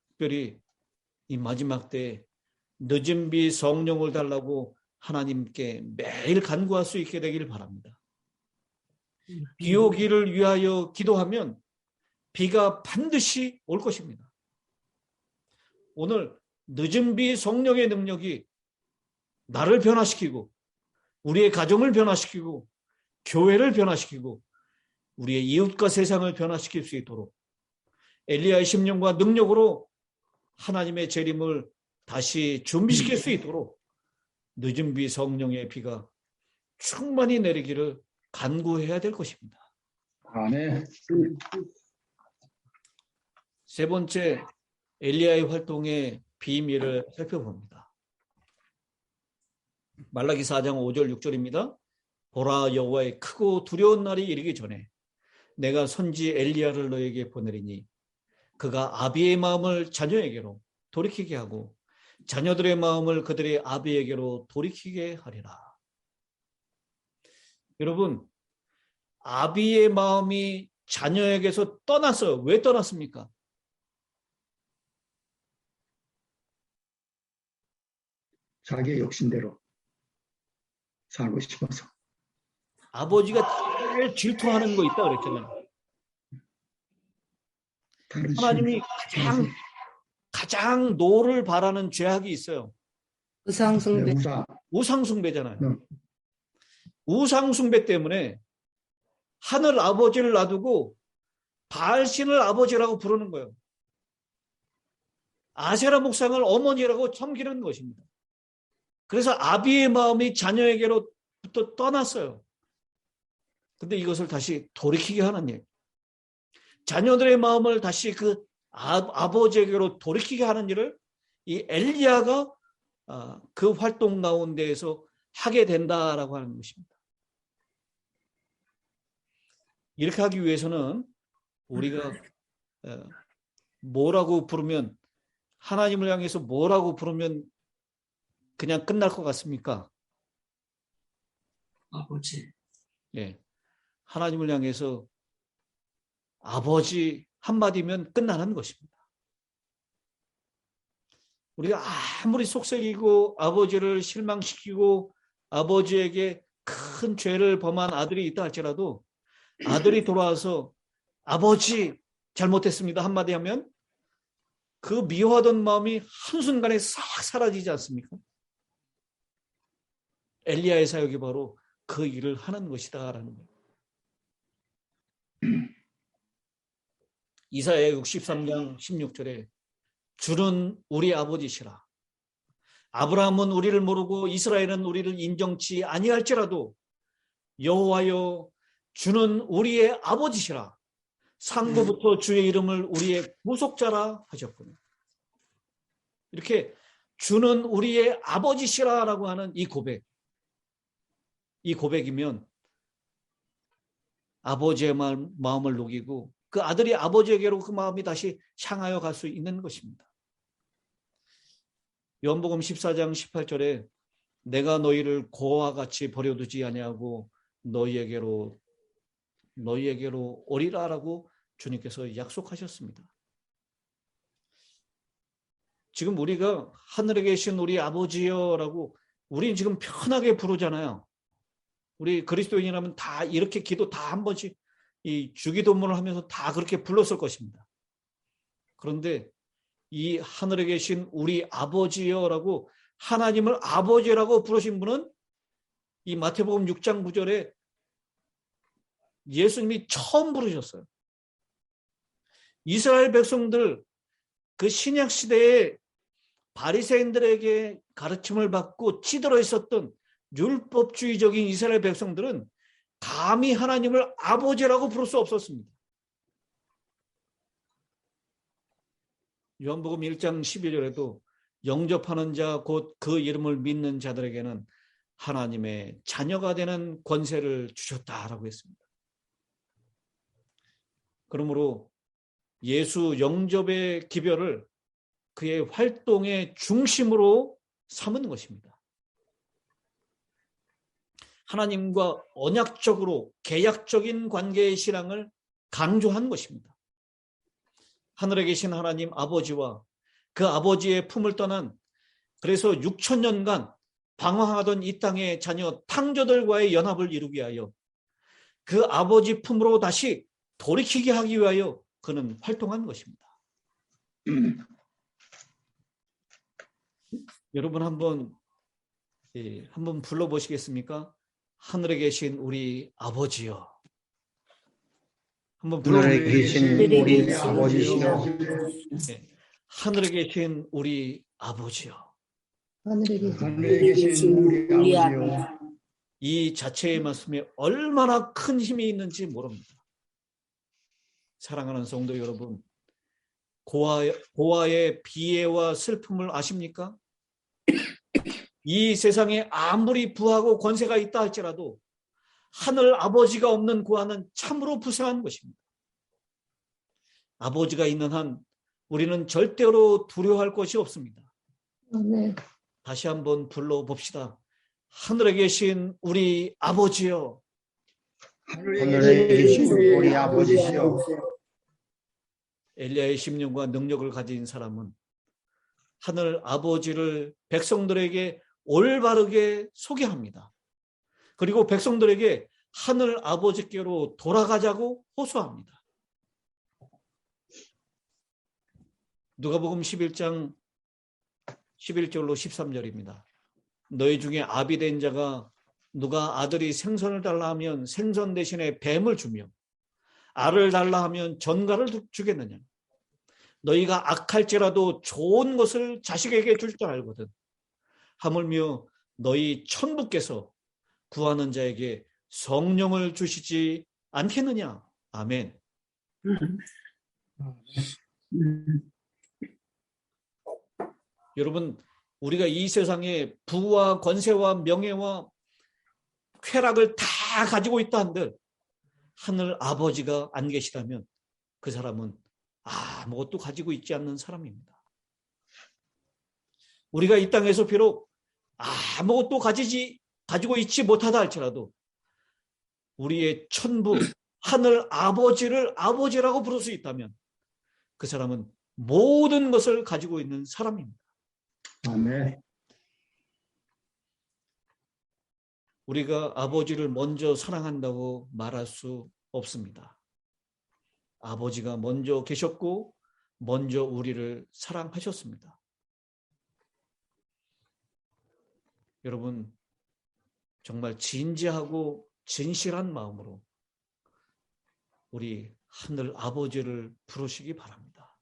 특별히 이 마지막 때 늦은 비 성령을 달라고 하나님께 매일 간구할 수 있게 되기를 바랍니다. 비 오기를 위하여 기도하면 비가 반드시 올 것입니다. 오늘 늦은 비 성령의 능력이 나를 변화시키고 우리의 가정을 변화시키고 교회를 변화시키고 우리의 이웃과 세상을 변화시킬 수 있도록 엘리야의 심령과 능력으로 하나님의 재림을 다시 준비시킬 수 있도록 늦은 비 성령의 비가 충만히 내리기를 간구해야 될 것입니다.
아멘.
세 번째, 엘리야의 활동의 비밀을 살펴봅니다. 말라기 4장 5절 6절입니다. 보라, 여호와의 크고 두려운 날이 이르기 전에 내가 선지 엘리야를 너에게 보내리니 그가 아비의 마음을 자녀에게로 돌이키게 하고 자녀들의 마음을 그들의 아비에게로 돌이키게 하리라. 여러분, 아비의 마음이 자녀에게서 떠났어요. 왜 떠났습니까?
자기의 욕심대로 살고 싶어서.
아버지가 제일 질투하는 거 있다 그랬잖아요. 하나님이 가장 노를 바라는 죄악이 있어요.
우상숭배.
우상숭배잖아요. 우상숭배 때문에 하늘 아버지를 놔두고 바알신을 아버지라고 부르는 거예요. 아세라 목상을 어머니라고 섬기는 것입니다. 그래서 아비의 마음이 자녀에게로부터 떠났어요. 근데 이것을 다시 돌이키게 하는 일. 자녀들의 마음을 다시 그 아버지에게로 돌이키게 하는 일을 이 엘리야가 그 활동 가운데에서 하게 된다라고 하는 것입니다. 이렇게 하기 위해서는 우리가 뭐라고 부르면, 하나님을 향해서 뭐라고 부르면 그냥 끝날 것 같습니까?
아버지.
예. 하나님을 향해서 아버지 한마디면 끝나는 것입니다. 우리가 아무리 속썩이고 아버지를 실망시키고 아버지에게 큰 죄를 범한 아들이 있다 할지라도 아들이 돌아와서 아버지 잘못했습니다 한마디 하면 그 미워하던 마음이 한순간에 싹 사라지지 않습니까? 엘리야의 사역이 바로 그 일을 하는 것이다라는 거예요. 이사야 63장 16절에 주는 우리 아버지시라. 아브라함은 우리를 모르고 이스라엘은 우리를 인정치 아니할지라도 여호와여 주는 우리의 아버지시라. 상부부터 주의 이름을 우리의 구속자라 하셨군요. 이렇게 주는 우리의 아버지시라라고 하는 이 고백. 이 고백이면 아버지의 마음을 녹이고 그 아들이 아버지에게로 그 마음이 다시 향하여 갈 수 있는 것입니다. 요한복음 14장 18절에 내가 너희를 고와 같이 버려두지 아니하고 너희에게로 오리라라고 주님께서 약속하셨습니다. 지금 우리가 하늘에 계신 우리 아버지여라고 우리 지금 편하게 부르잖아요. 우리 그리스도인이라면 다 이렇게 기도 다 한 번씩 이 주기도문을 하면서 다 그렇게 불렀을 것입니다. 그런데 이 하늘에 계신 우리 아버지여라고 하나님을 아버지라고 부르신 분은 이 마태복음 6장 9절에 예수님이 처음 부르셨어요. 이스라엘 백성들 그 신약 시대에 바리새인들에게 가르침을 받고 찌들어 있었던 율법주의적인 이스라엘 백성들은 감히 하나님을 아버지라고 부를 수 없었습니다. 요한복음 1장 12절에도 영접하는 자 곧 그 이름을 믿는 자들에게는 하나님의 자녀가 되는 권세를 주셨다라고 했습니다. 그러므로 예수 영접의 기별을 그의 활동의 중심으로 삼은 것입니다. 하나님과 언약적으로 계약적인 관계의 신앙을 강조한 것입니다. 하늘에 계신 하나님 아버지와 그 아버지의 품을 떠난 그래서 6,000년간 방황하던 이 땅의 자녀 탕자들과의 연합을 이루기 위하여 그 아버지 품으로 다시 돌이키게 하기 위하여 그는 활동한 것입니다. 여러분 한번 불러보시겠습니까? 하늘에 계신 우리 아버지여. 한번
하늘에 계신 우리 아버지시여.
네. 하늘에 계신 우리 아버지여.
하늘에 계신 우리 아버지여.
이 자체의 말씀에 얼마나 큰 힘이 있는지 모릅니다. 사랑하는 성도 여러분, 고아의 비애와 슬픔을 아십니까? 이 세상에 아무리 부하고 권세가 있다 할지라도 하늘 아버지가 없는 고아는 참으로 불쌍한 것입니다. 아버지가 있는 한 우리는 절대로 두려워할 것이 없습니다.
네.
다시 한번 불러봅시다. 하늘에 계신 우리 아버지여.
하늘에 계신 우리 아버지시여.
엘리야의 심령과 능력을 가진 사람은 하늘 아버지를 백성들에게 올바르게 소개합니다. 그리고 백성들에게 하늘 아버지께로 돌아가자고 호소합니다. 누가복음 11장 11절로 13절입니다. 너희 중에 아비 된 자가 누가 아들이 생선을 달라 하면 생선 대신에 뱀을 주며 알을 달라 하면 전갈을 주겠느냐. 너희가 악할지라도 좋은 것을 자식에게 줄 줄 알거든. 하물며 너희 천부께서 구하는 자에게 성령을 주시지 않겠느냐. 아멘. 여러분, 우리가 이 세상에 부와 권세와 명예와 쾌락을 다 가지고 있다 한들 하늘 아버지가 안 계시다면 그 사람은 아무것도 가지고 있지 않는 사람입니다. 우리가 이 땅에서 비록 아무것도 가지고 있지 못하다 할지라도 우리의 천부 하늘 아버지를 아버지라고 부를 수 있다면 그 사람은 모든 것을 가지고 있는 사람입니다.
아멘.
우리가 아버지를 먼저 사랑한다고 말할 수 없습니다. 아버지가 먼저 계셨고 먼저 우리를 사랑하셨습니다. 여러분, 정말 진지하고 진실한 마음으로 우리 하늘 아버지를 부르시기 바랍니다.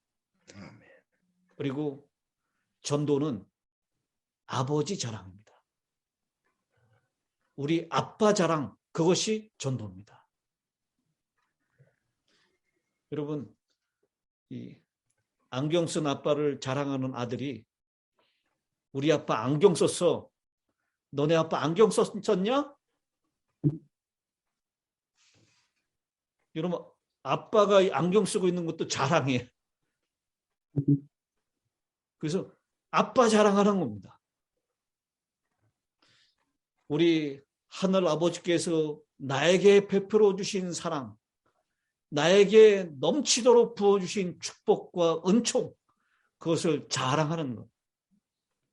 그리고 전도는 아버지 자랑입니다. 우리 아빠 자랑, 그것이 전도입니다. 여러분, 이 안경 쓴 아빠를 자랑하는 아들이 우리 아빠 안경 썼어. 너네 아빠 안경 썼냐? 여러분, 아빠가 안경 쓰고 있는 것도 자랑이에요. 그래서 아빠 자랑하는 겁니다. 우리 하늘 아버지께서 나에게 베풀어 주신 사랑, 나에게 넘치도록 부어주신 축복과 은총, 그것을 자랑하는 것.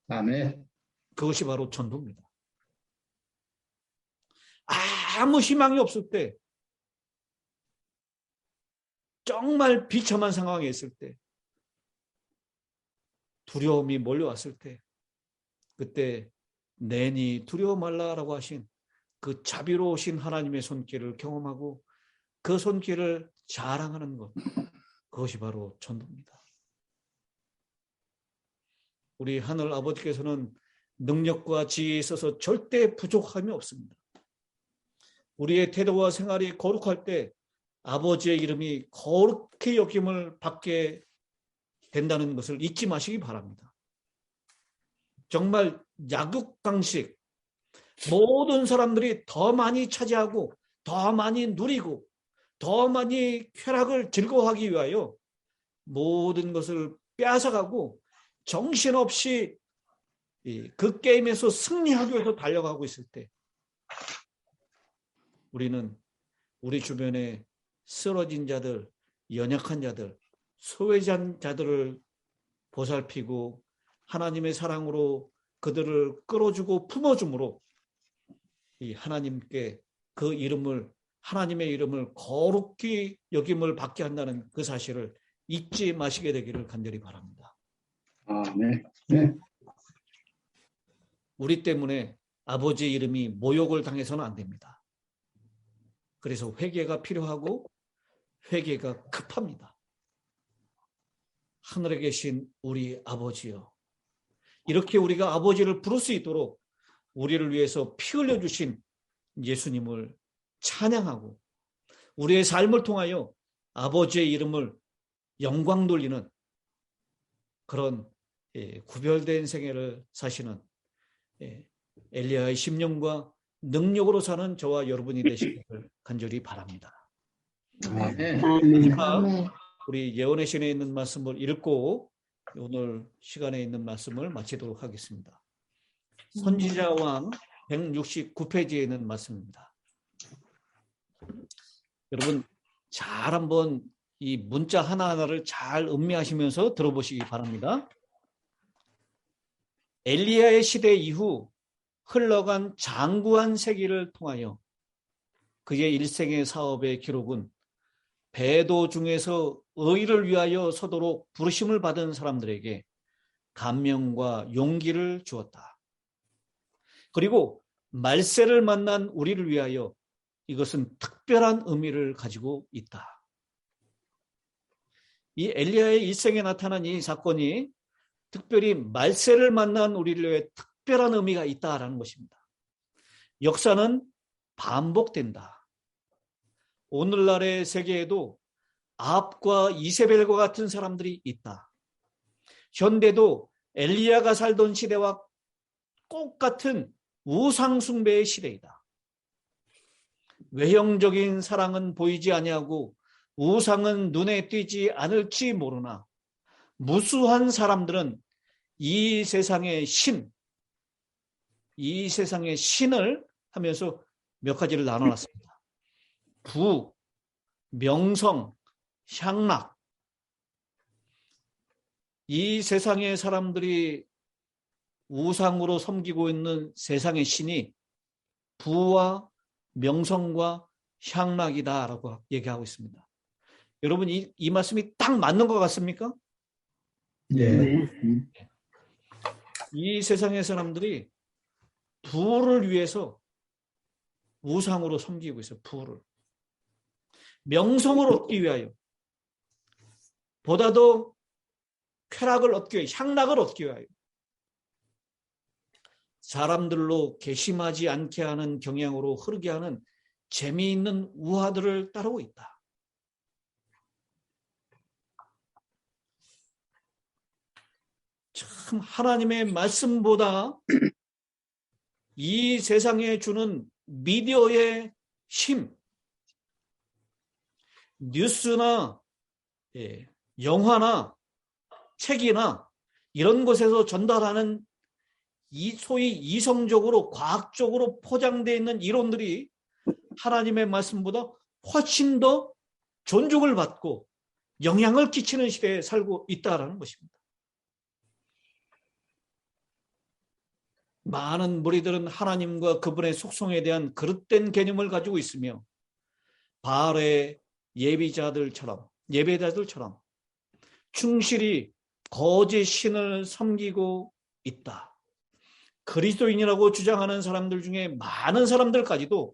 아멘.
그것이 바로 전도입니다. 아무 희망이 없을 때, 정말 비참한 상황에 있을 때, 두려움이 몰려왔을 때, 그때 내니 두려워 말라라고 하신 그 자비로우신 하나님의 손길을 경험하고 그 손길을 자랑하는 것, 그것이 바로 전도입니다. 우리 하늘 아버지께서는 능력과 지혜에 있어서 절대 부족함이 없습니다. 우리의 태도와 생활이 거룩할 때 아버지의 이름이 거룩히 여김을 받게 된다는 것을 잊지 마시기 바랍니다. 정말 약육강식, 모든 사람들이 더 많이 차지하고 더 많이 누리고 더 많이 쾌락을 즐거워하기 위하여 모든 것을 빼앗아가고 정신없이 그 게임에서 승리하기 위해서 달려가고 있을 때 우리는 우리 주변에 쓰러진 자들, 연약한 자들, 소외한 자들을 보살피고 하나님의 사랑으로 그들을 끌어주고 품어줌으로 이 하나님께 그 이름을, 하나님의 이름을 거룩히 여김을 받게 한다는 그 사실을 잊지 마시게 되기를 간절히 바랍니다.
아멘. 네.
우리 때문에 아버지의 이름이 모욕을 당해서는 안 됩니다. 그래서 회개가 필요하고 회개가 급합니다. 하늘에 계신 우리 아버지여, 이렇게 우리가 아버지를 부를 수 있도록 우리를 위해서 피 흘려주신 예수님을 찬양하고 우리의 삶을 통하여 아버지의 이름을 영광 돌리는 그런 구별된 생애를 사시는 엘리야의 심령과 능력으로 사는 저와 여러분이 되시기를 간절히 바랍니다.
아멘.
우리 예언의 신에 있는 말씀을 읽고 오늘 시간에 있는 말씀을 마치도록 하겠습니다. 선지자왕 169페이지에 있는 말씀입니다. 여러분 잘 한번 이 문자 하나하나를 잘 음미하시면서 들어보시기 바랍니다. 엘리야의 시대 이후 흘러간 장구한 세기를 통하여 그의 일생의 사업의 기록은 배도 중에서 의를 위하여 서도록 부르심을 받은 사람들에게 감명과 용기를 주었다. 그리고 말세를 만난 우리를 위하여 이것은 특별한 의미를 가지고 있다. 이 엘리야의 일생에 나타난 이 사건이 특별히 말세를 만난 우리를 위해 특별한 의미가 있다라는 것입니다. 역사는 반복된다. 오늘날의 세계에도 아합과 이세벨과 같은 사람들이 있다. 현대도 엘리야가 살던 시대와 똑같은 우상 숭배의 시대이다. 외형적인 사랑은 보이지 아니하고 우상은 눈에 띄지 않을지 모르나 무수한 사람들은 이 세상의 신을 하면서 몇 가지를 나눠놨습니다. 부, 명성, 향락. 이 세상의 사람들이 우상으로 섬기고 있는 세상의 신이 부와 명성과 향락이다라고 얘기하고 있습니다. 여러분 이 말씀이 딱 맞는 것 같습니까?
예.
이 세상의 사람들이 부를 위해서 우상으로 섬기고 있어요. 부를. 명성을 얻기 위하여, 보다도 쾌락을 얻기 위하여, 향락을 얻기 위하여 사람들로 괘씸하지 않게 하는 경향으로 흐르게 하는 재미있는 우화들을 따르고 있다. 참 하나님의 말씀보다 이 세상에 주는 미디어의 힘, 뉴스나 영화나 책이나 이런 곳에서 전달하는 이 소위 이성적으로 과학적으로 포장되어 있는 이론들이 하나님의 말씀보다 훨씬 더 존중을 받고 영향을 끼치는 시대에 살고 있다는 것입니다. 많은 무리들은 하나님과 그분의 속성에 대한 그릇된 개념을 가지고 있으며 바알의 예배자들처럼 충실히 거짓 신을 섬기고 있다. 그리스도인이라고 주장하는 사람들 중에 많은 사람들까지도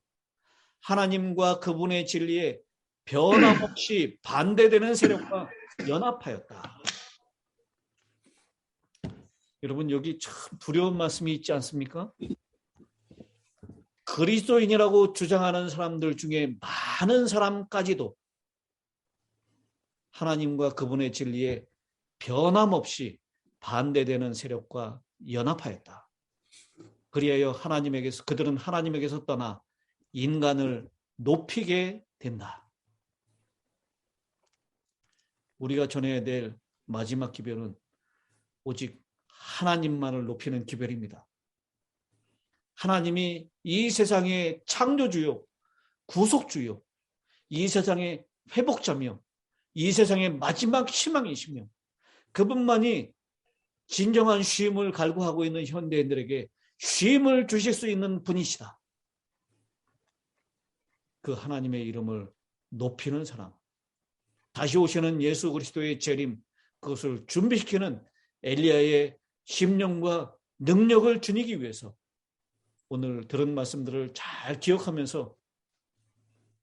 하나님과 그분의 진리에 변함없이 반대되는 세력과 연합하였다. 여러분 여기 참 두려운 말씀이 있지 않습니까? 그리스도인이라고 주장하는 사람들 중에 많은 사람까지도 하나님과 그분의 진리에 변함없이 반대되는 세력과 연합하였다. 그리하여 그들은 하나님에게서 떠나 인간을 높이게 된다. 우리가 전해야 될 마지막 기별은 오직 하나님만을 높이는 기별입니다. 하나님이 이 세상의 창조주요, 구속주요, 이 세상의 회복자며 이 세상의 마지막 희망이시며 그분만이 진정한 쉼을 갈구하고 있는 현대인들에게 쉼을 주실 수 있는 분이시다. 그 하나님의 이름을 높이는 사람, 다시 오시는 예수 그리스도의 재림, 그것을 준비시키는 엘리야의 심령과 능력을 지니기 위해서 오늘 들은 말씀들을 잘 기억하면서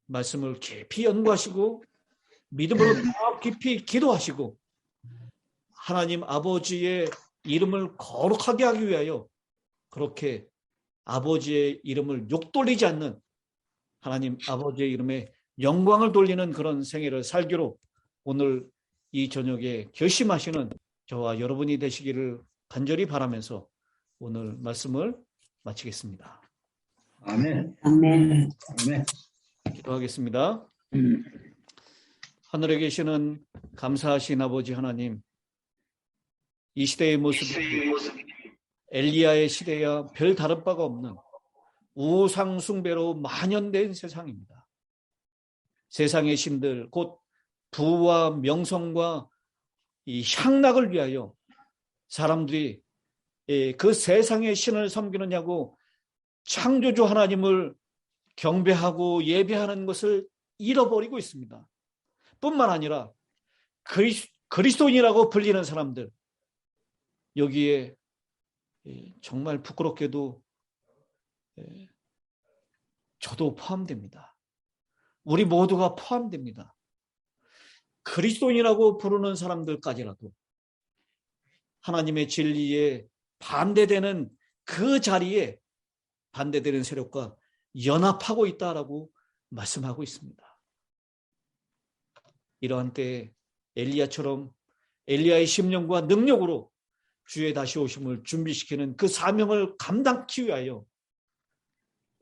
말씀을 깊이 연구하시고 믿음으로 더 깊이 기도하시고 하나님 아버지의 이름을 거룩하게 하기 위하여 그렇게 아버지의 이름을 욕돌리지 않는 하나님 아버지의 이름에 영광을 돌리는 그런 생애를 살기로 오늘 이 저녁에 결심하시는 저와 여러분이 되시기를 간절히 바라면서 오늘 말씀을 마치겠습니다.
아멘.
아멘.
아멘.
기도하겠습니다. 하늘에 계시는 감사하신 아버지 하나님, 이 시대의 모습이 엘리야의 시대와 별 다른 바가 없는 우상 숭배로 만연된 세상입니다. 세상의 신들, 곧 부와 명성과 이 향락을 위하여 사람들이 그 세상의 신을 섬기느냐고 창조주 하나님을 경배하고 예배하는 것을 잃어버리고 있습니다. 뿐만 아니라 그리스도인이라고 불리는 사람들, 여기에 정말 부끄럽게도 저도 포함됩니다. 우리 모두가 포함됩니다. 그리스도인이라고 부르는 사람들까지라도 하나님의 진리에 반대되는 그 자리에 반대되는 세력과 연합하고 있다라고 말씀하고 있습니다. 이러한 때에 엘리야처럼 엘리야의 심령과 능력으로 주의 다시 오심을 준비시키는 그 사명을 감당하기 위하여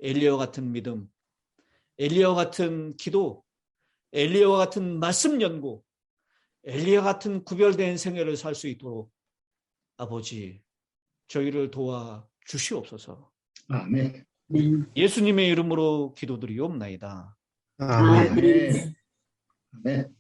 엘리야와 같은 믿음, 엘리야와 같은 기도, 엘리야와 같은 말씀 연구, 엘리야 같은 구별된 생애를 살 수 있도록 아버지 저희를 도와 주시옵소서.
아멘.
예수님의 이름으로 기도드리옵나이다.
아멘.
아멘.